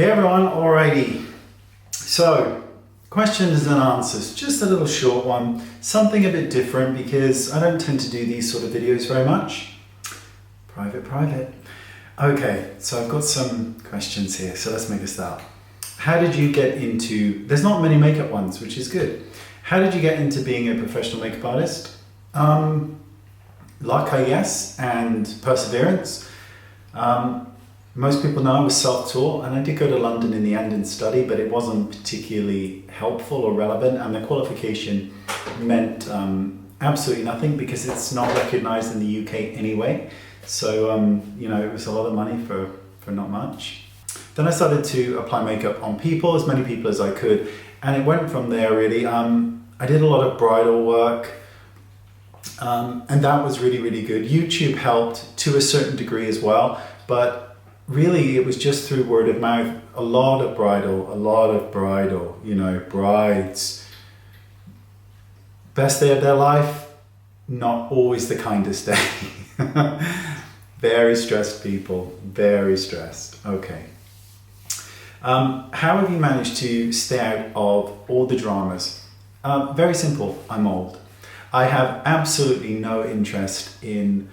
Hey everyone, alrighty. So, questions and answers, just a little short one, something a bit different because I don't tend to do these sort of videos very much. Private. Okay, so I've got some questions here, so let's make a start. How did you get into, there's not many makeup ones, which is good. How did you get into being a professional makeup artist? Luck, I guess, and perseverance. Most people know I was self-taught, and I did go to London in the end and study, but it wasn't particularly helpful or relevant, and the qualification meant absolutely nothing because it's not recognised in the UK anyway. So, it was a lot of money for not much. Then I started to apply makeup on people, as many people as I could, and it went from there really. I did a lot of bridal work, and that was really, really good. YouTube helped to a certain degree as well, but really it was just through word of mouth. A lot of bridal, brides. Best day of their life, not always the kindest day. Very stressed people, very stressed. Okay. How have you managed to stay out of all the dramas? Very simple, I'm old. I have absolutely no interest in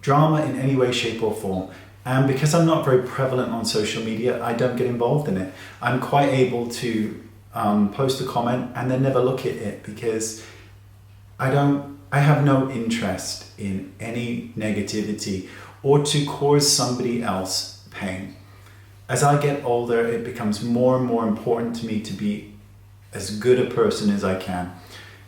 drama in any way, shape or form. And because I'm not very prevalent on social media, I don't get involved in it. I'm quite able to post a comment and then never look at it because I have no interest in any negativity or to cause somebody else pain. As I get older, it becomes more and more important to me to be as good a person as I can.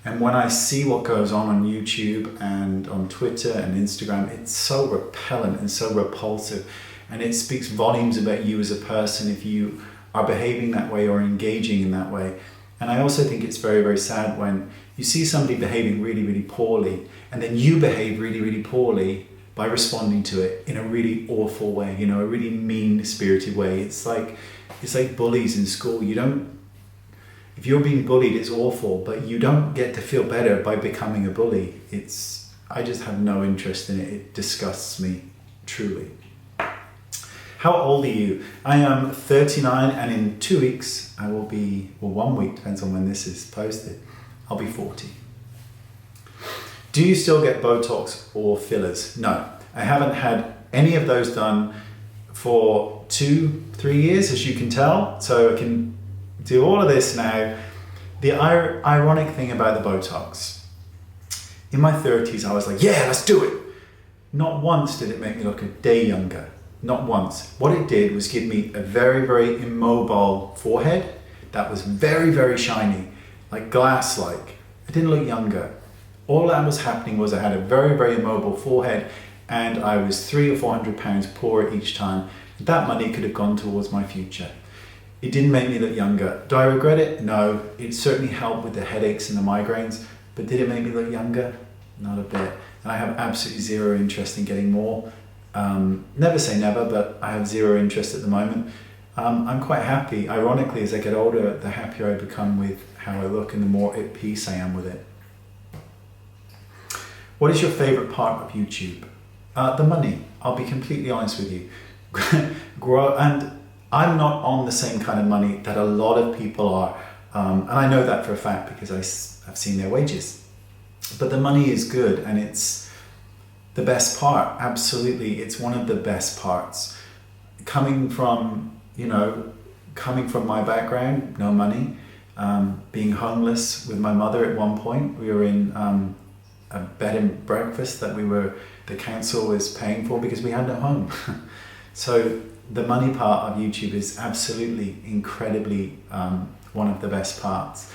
And when I see what goes on YouTube and on Twitter and Instagram, it's so repellent and so repulsive. And it speaks volumes about you as a person if you are behaving that way or engaging in that way. And I also think it's very, very sad when you see somebody behaving really, really poorly, and then you behave really, really poorly by responding to it in a really awful way, a really mean-spirited way. It's like bullies in school. If you're being bullied, it's awful, but you don't get to feel better by becoming a bully. I just have no interest in it. It disgusts me, truly. How old are you? I am 39, and in 2 weeks, I will be, 1 week, depends on when this is posted, I'll be 40. Do you still get Botox or fillers? No, I haven't had any of those done for 2-3 years, as you can tell, so I can do all of this now. The ironic thing about the Botox, in my 30s I was like, yeah, let's do it. Not once did it make me look a day younger. Not once. What it did was give me a very, very immobile forehead that was very, very shiny, like glass-like. I didn't look younger. All that was happening was I had a very, very immobile forehead and I was 300 or 400 pounds poorer each time. That money could have gone towards my future. It didn't make me look younger. Do I regret it? No. It certainly helped with the headaches and the migraines, but did it make me look younger? Not a bit. And I have absolutely zero interest in getting more. Never say never, but I have zero interest at the moment. I'm quite happy. Ironically, as I get older, the happier I become with how I look and the more at peace I am with it. What is your favorite part of YouTube? The money. I'll be completely honest with you. And I'm not on the same kind of money that a lot of people are. And I know that for a fact because I've seen their wages. But the money is good and it's the best part. Absolutely, it's one of the best parts. Coming from my background, no money, being homeless with my mother at one point. We were in a bed and breakfast that the council was paying for because we had no home. So the money part of YouTube is absolutely incredibly one of the best parts.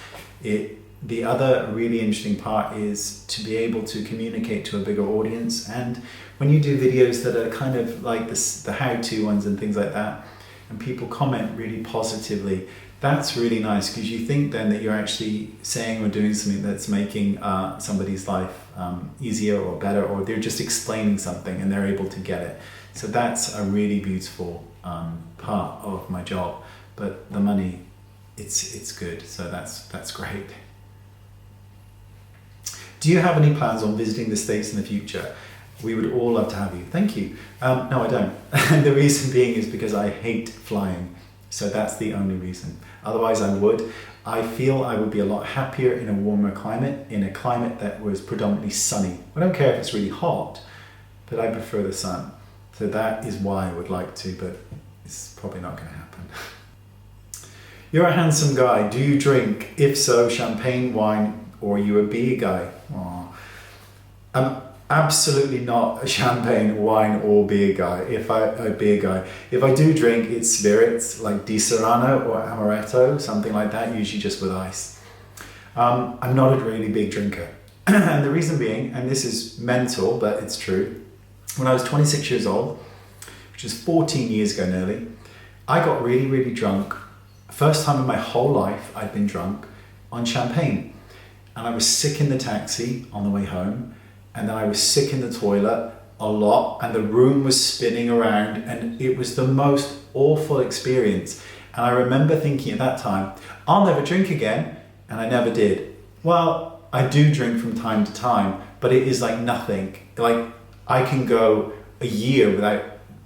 The other really interesting part is to be able to communicate to a bigger audience. And when you do videos that are kind of like the how-to ones and things like that, and people comment really positively, that's really nice because you think then that you're actually saying or doing something that's making somebody's life easier or better, or they're just explaining something and they're able to get it. So that's a really beautiful part of my job. But the money, it's good, so that's great. Do you have any plans on visiting the States in the future? We would all love to have you. Thank you. No, I don't. And the reason being is because I hate flying. So that's the only reason. Otherwise I would. I feel I would be a lot happier in a warmer climate, in a climate that was predominantly sunny. I don't care if it's really hot, but I prefer the sun. So that is why I would like to, but it's probably not going to happen. You're a handsome guy. Do you drink? If so, champagne, wine, or are you a beer guy? Aww. I'm absolutely not a champagne, wine, or beer guy. If I do drink, it's spirits like Di Serrano or Amaretto, something like that, usually just with ice. I'm not a really big drinker. And the reason being, and this is mental, but it's true, when I was 26 years old, which is 14 years ago nearly, I got really, really drunk. First time in my whole life I'd been drunk on champagne. And I was sick in the taxi on the way home, and then I was sick in the toilet a lot, and the room was spinning around, and it was the most awful experience. And I remember thinking at that time, I'll never drink again, and I never did. Well, I do drink from time to time, but it is like nothing. Like, I can go a year without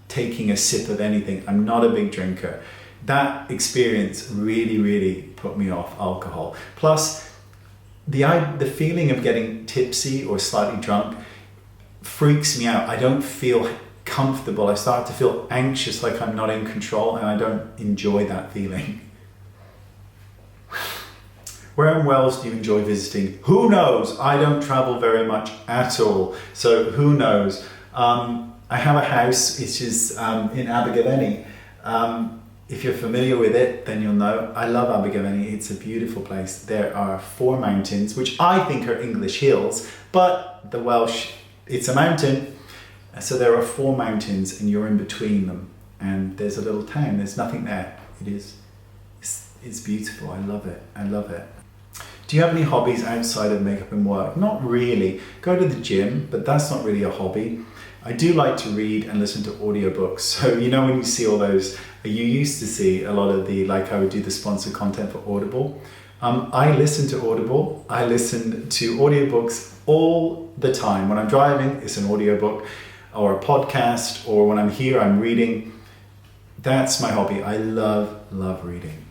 taking a sip of anything. I'm not a big drinker. That experience really, really put me off alcohol. Plus, the feeling of getting tipsy or slightly drunk freaks me out. I don't feel comfortable. I start to feel anxious, like I'm not in control, and I don't enjoy that feeling. Where in Wales do you enjoy visiting? Who knows? I don't travel very much at all, so who knows? I have a house which is in Abergavenny. If you're familiar with it, then you'll know. I love Abergavenny. It's a beautiful place. There are 4 mountains, which I think are English hills, but the Welsh, it's a mountain. So there are 4 mountains, and you're in between them. And there's a little town. There's nothing there. It's beautiful. I love it. I love it. Do you have any hobbies outside of makeup and work? Not really. Go to the gym, but that's not really a hobby. I do like to read and listen to audiobooks. So, you know, when you see all those, you used to see a lot of I would do the sponsored content for Audible. I listen to Audible. I listen to audiobooks all the time. When I'm driving, it's an audiobook or a podcast, or when I'm here, I'm reading. That's my hobby. I love reading.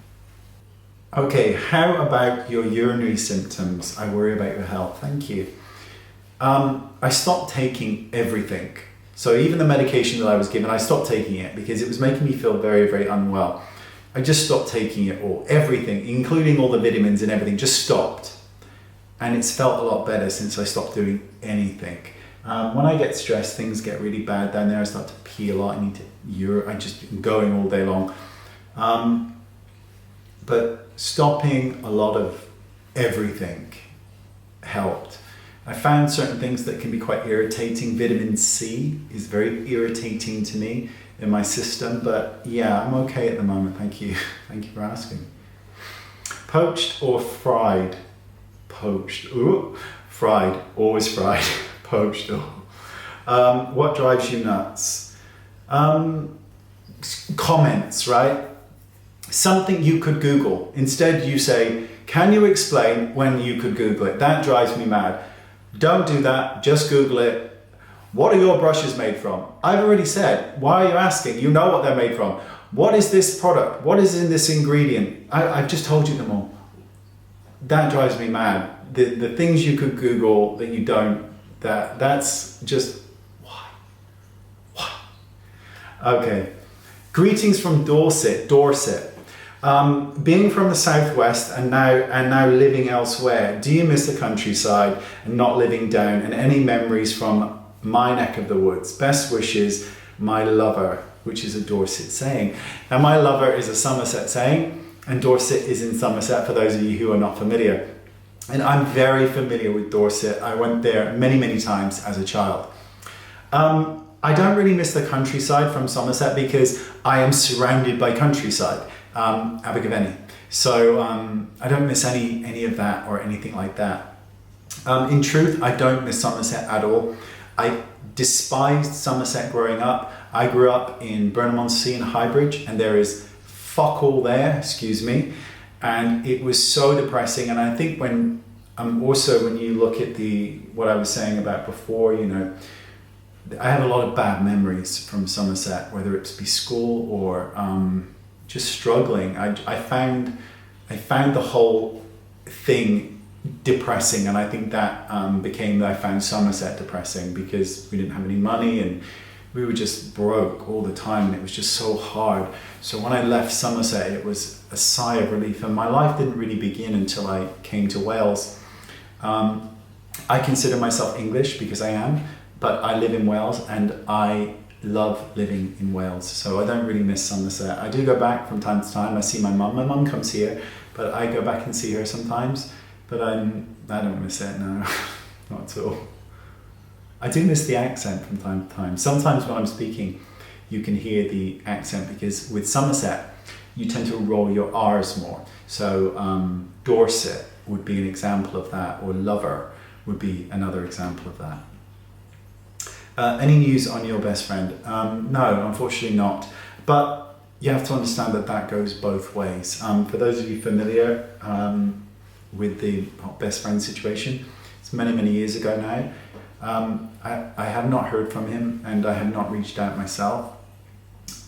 Okay, how about your urinary symptoms? I worry about your health. Thank you. I stopped taking everything. So even the medication that I was given, I stopped taking it because it was making me feel very, very unwell. I just stopped taking it all, everything, including all the vitamins and everything, just stopped. And it's felt a lot better since I stopped doing anything. When I get stressed, things get really bad down there. I start to pee a lot. I just am going all day long. But stopping a lot of everything helped. I found certain things that can be quite irritating. Vitamin C is very irritating to me in my system, but yeah, I'm okay at the moment. Thank you. Thank you for asking. Poached or fried? Poached. Ooh, fried. Always fried. Poached. Oh. What drives you nuts? Comments, right? Something you could Google. Instead you say, can you explain when you could Google it? That drives me mad. Don't do that, just Google it. What are your brushes made from? I've already said, why are you asking? You know what they're made from. What is this product? What is in this ingredient? I've just told you them all. That drives me mad. The things you could Google that you don't, that's just, why? Okay. Greetings from Dorset. Being from the southwest and now living elsewhere, do you miss the countryside and not living down, and any memories from my neck of the woods? Best wishes, my lover, which is a Dorset saying. Now my lover is a Somerset saying, and Dorset is in Somerset for those of you who are not familiar. And I'm very familiar with Dorset. I went there many, many times as a child. I don't really miss the countryside from Somerset because I am surrounded by countryside. Abergavenny. So I don't miss any of that or anything like that. In truth, I don't miss Somerset at all. I despised Somerset growing up. I grew up in Burnham-on-Sea and Highbridge, and there is fuck all there, excuse me. And it was so depressing. And I think when you look at what I was saying about before, you know, I have a lot of bad memories from Somerset, whether it be school or just struggling. I found the whole thing depressing, and I think that became that I found Somerset depressing because we didn't have any money and we were just broke all the time, and it was just so hard. So when I left Somerset, it was a sigh of relief, and my life didn't really begin until I came to Wales. I consider myself English because I am, but I live in Wales and I love living in Wales, so I don't really miss Somerset. I do go back from time to time. I see my mum. My mum comes here, but I go back and see her sometimes. But I don't miss it, no, not at all. I do miss the accent from time to time. Sometimes when I'm speaking, you can hear the accent because with Somerset, you tend to roll your R's more. So Dorset would be an example of that, or lover would be another example of that. Any news on your best friend? No, unfortunately not. But you have to understand that that goes both ways. For those of you familiar with the best friend situation, it's many, many years ago now. I have not heard from him and I have not reached out myself.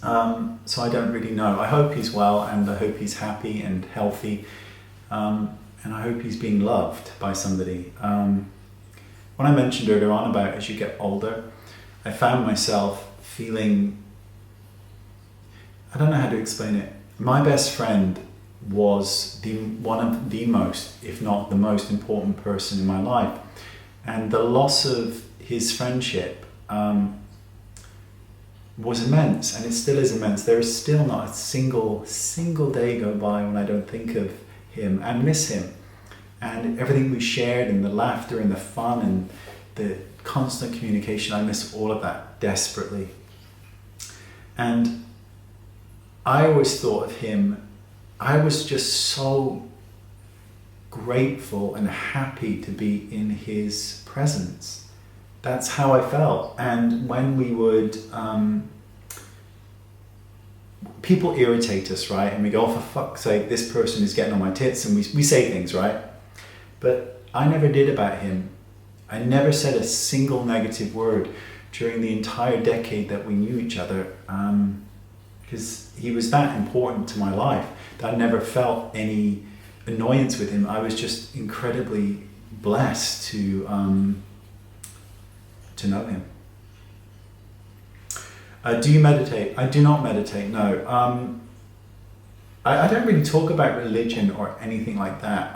So I don't really know. I hope he's well and I hope he's happy and healthy. And I hope he's being loved by somebody. When I mentioned earlier on about as you get older, I found myself feeling, I don't know how to explain it. My best friend was one of the most, if not the most important person in my life. And the loss of his friendship was immense, and it still is immense. There is still not a single day go by when I don't think of him and miss him. And everything we shared, and the laughter and the fun and the constant communication, I miss all of that desperately. And I always thought of him, I was just so grateful and happy to be in his presence. That's how I felt. And when we would, people irritate us, right? And we go, oh, for fuck's sake, this person is getting on my tits, and we say things, right? But I never did about him. I never said a single negative word during the entire decade that we knew each other, because he was that important to my life that I never felt any annoyance with him. I was just incredibly blessed to know him. Do you meditate? I do not meditate, no. I don't really talk about religion or anything like that.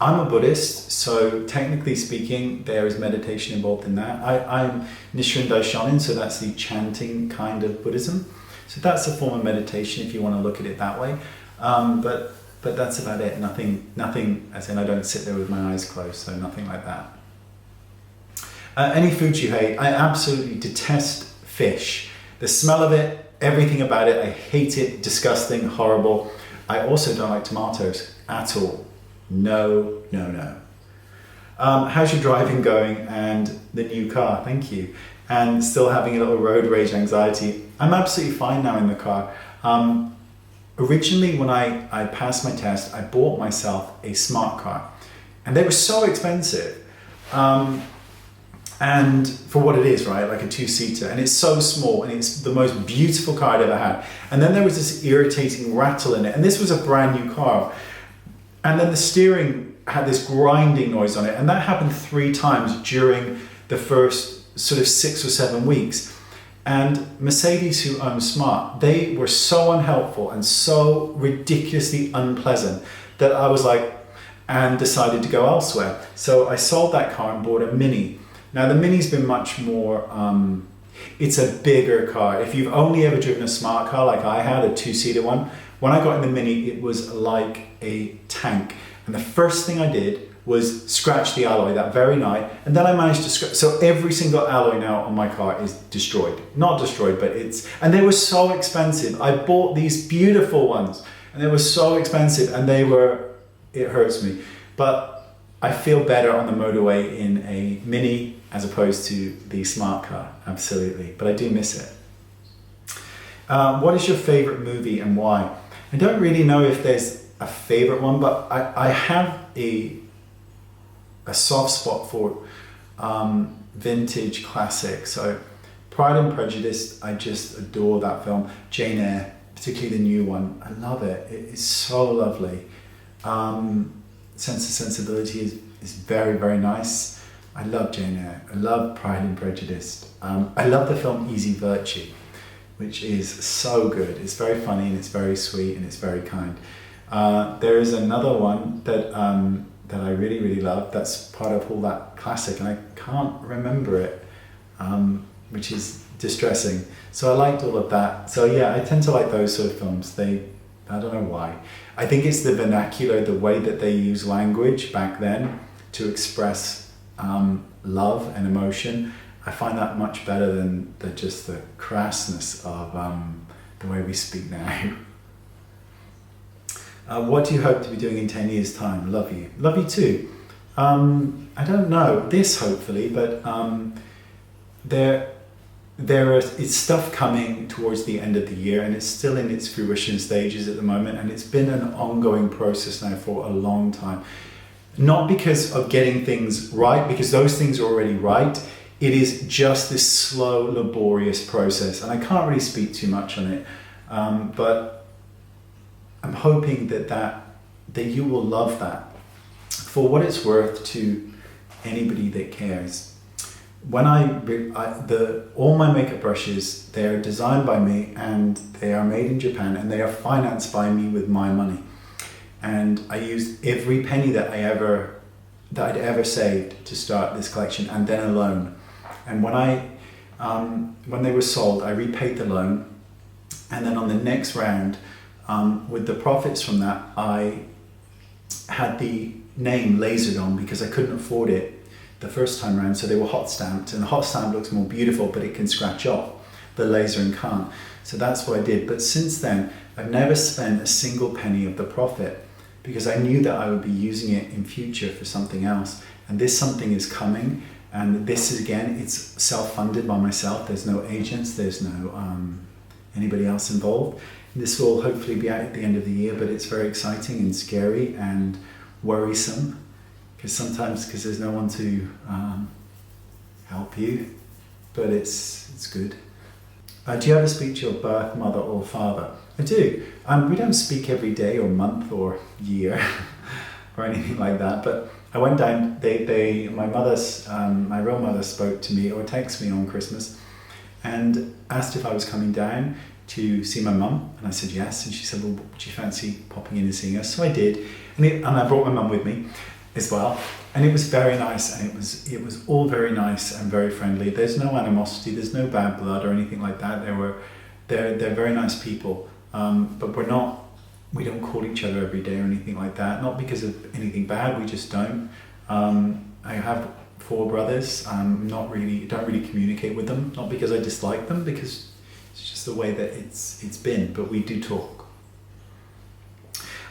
I'm a Buddhist, so technically speaking, there is meditation involved in that. I'm Nichiren Daishonin, so that's the chanting kind of Buddhism. So that's a form of meditation if you want to look at it that way. But that's about it. Nothing, as in I don't sit there with my eyes closed, so nothing like that. Any food you hate? I absolutely detest fish. The smell of it, everything about it, I hate it, disgusting, horrible. I also don't like tomatoes at all. No. How's your driving going and the new car? Thank you. And still having a little road rage anxiety. I'm absolutely fine now in the car. Originally, when I passed my test, I bought myself a smart car, and they were so expensive. And for what it is, right, like a 2-seater, and it's so small, and it's the most beautiful car I'd ever had. And then there was this irritating rattle in it, and this was a brand new car. And then the steering had this grinding noise on it, and that happened 3 times during the first sort of 6 or 7 weeks. And Mercedes, who own Smart, they were so unhelpful and so ridiculously unpleasant that I was like, and decided to go elsewhere. So I sold that car and bought a Mini. Now the Mini's been much more, it's a bigger car. If you've only ever driven a Smart car like I had, a 2-seater one, when I got in the Mini, it was like a tank. And the first thing I did was scratch the alloy that very night, and then I managed to scratch, so every single alloy now on my car is destroyed. Not destroyed, but and they were so expensive. I bought these beautiful ones, and they were so expensive, and it hurts me. But I feel better on the motorway in a Mini as opposed to the Smart car, absolutely, but I do miss it. What is your favorite movie and why? I don't really know if there's a favorite one, but I have a soft spot for vintage classic. So Pride and Prejudice, I just adore that film. Jane Eyre, particularly the new one, I love it. It is so lovely. Sense and Sensibility is very, very nice. I love Jane Eyre. I love Pride and Prejudice. I love the film Easy Virtue, which is so good. It's very funny and it's very sweet and it's very kind. There is another one that that I really, really love. That's part of all that classic, and I can't remember it, which is distressing. So I liked all of that. So yeah, I tend to like those sort of films. I don't know why. I think it's the vernacular, the way that they use language back then to express love and emotion. I find that much better than just the crassness of the way we speak now. What do you hope to be doing in 10 years' time? Love you. Love you too. I don't know, this hopefully, but there is stuff coming towards the end of the year, and it's still in its fruition stages at the moment, and it's been an ongoing process now for a long time. Not because of getting things right, because those things are already right. It is just this slow, laborious process, and I can't really speak too much on it, but I'm hoping that you will love that. For what it's worth to anybody that cares. When all my makeup brushes, they are designed by me and they are made in Japan and they are financed by me with my money. And I used every penny that I'd ever saved to start this collection, and then a loan. And when they were sold, I repaid the loan, and then on the next round, with the profits from that, I had the name lasered on because I couldn't afford it the first time around, so they were hot stamped, and the hot stamp looks more beautiful, but it can scratch off. The lasering can't. So that's what I did. But since then, I've never spent a single penny of the profit because I knew that I would be using it in future for something else. And this something is coming, and this is, again, it's self-funded by myself. There's no agents, there's no anybody else involved. This will hopefully be out at the end of the year, but it's very exciting and scary and worrisome because there's no one to help you, but it's good. Do you ever speak to your birth mother or father? I do. We don't speak every day or month or year or anything like that, but I went down, my real mother spoke to me or texted me on Christmas and asked if I was coming down to see my mum, and I said yes, and she said, well, would you fancy popping in and seeing us? So I did, and I brought my mum with me as well, and it was very nice, and it was all very nice and very friendly. There's no animosity, there's no bad blood or anything like that. They're very nice people, but we don't call each other every day or anything like that, not because of anything bad, we just don't. I have 4 brothers, don't really communicate with them, not because I dislike them, because it's just the way that it's been, but we do talk.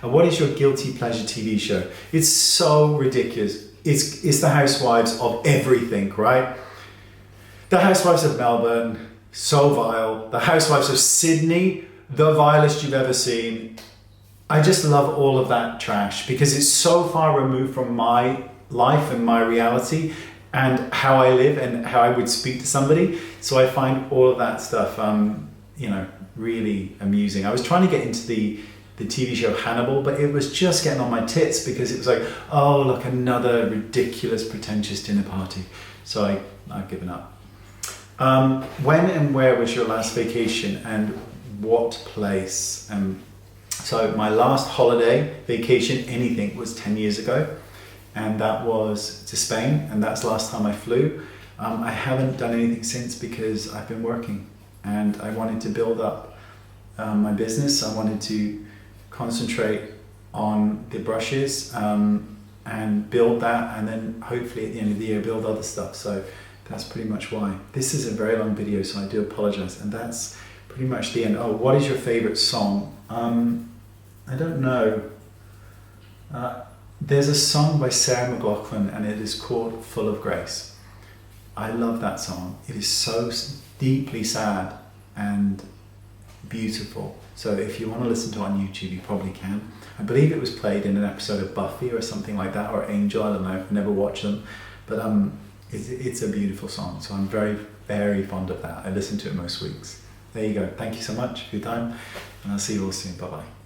What is your guilty pleasure TV show? It's so ridiculous. It's the Housewives of everything, right? The Housewives of Melbourne, so vile. The Housewives of Sydney, the vilest you've ever seen. I just love all of that trash because it's so far removed from my life and my reality and how I live and how I would speak to somebody. So I find all of that stuff, really amusing. I was trying to get into the TV show Hannibal, but it was just getting on my tits because it was like, oh, look, another ridiculous, pretentious dinner party. So I've given up. When and where was your last vacation and what place? So my last holiday, vacation, anything was 10 years ago. And that was to Spain, and that's the last time I flew. I haven't done anything since because I've been working and I wanted to build up my business. I wanted to concentrate on the brushes and build that, and then hopefully at the end of the year build other stuff. So that's pretty much why. This is a very long video, so I do apologize. And that's pretty much the end. Oh, what is your favorite song? I don't know. There's a song by Sarah McLachlan and it is called Full of Grace. I love that song. It is so deeply sad and beautiful. So if you want to listen to it on YouTube, you probably can. I believe it was played in an episode of Buffy or something like that, or Angel, I don't know, I've never watched them. But It's a beautiful song. So I'm very, very fond of that. I listen to it most weeks. There you go. Thank you so much for your time, and I'll see you all soon. Bye bye.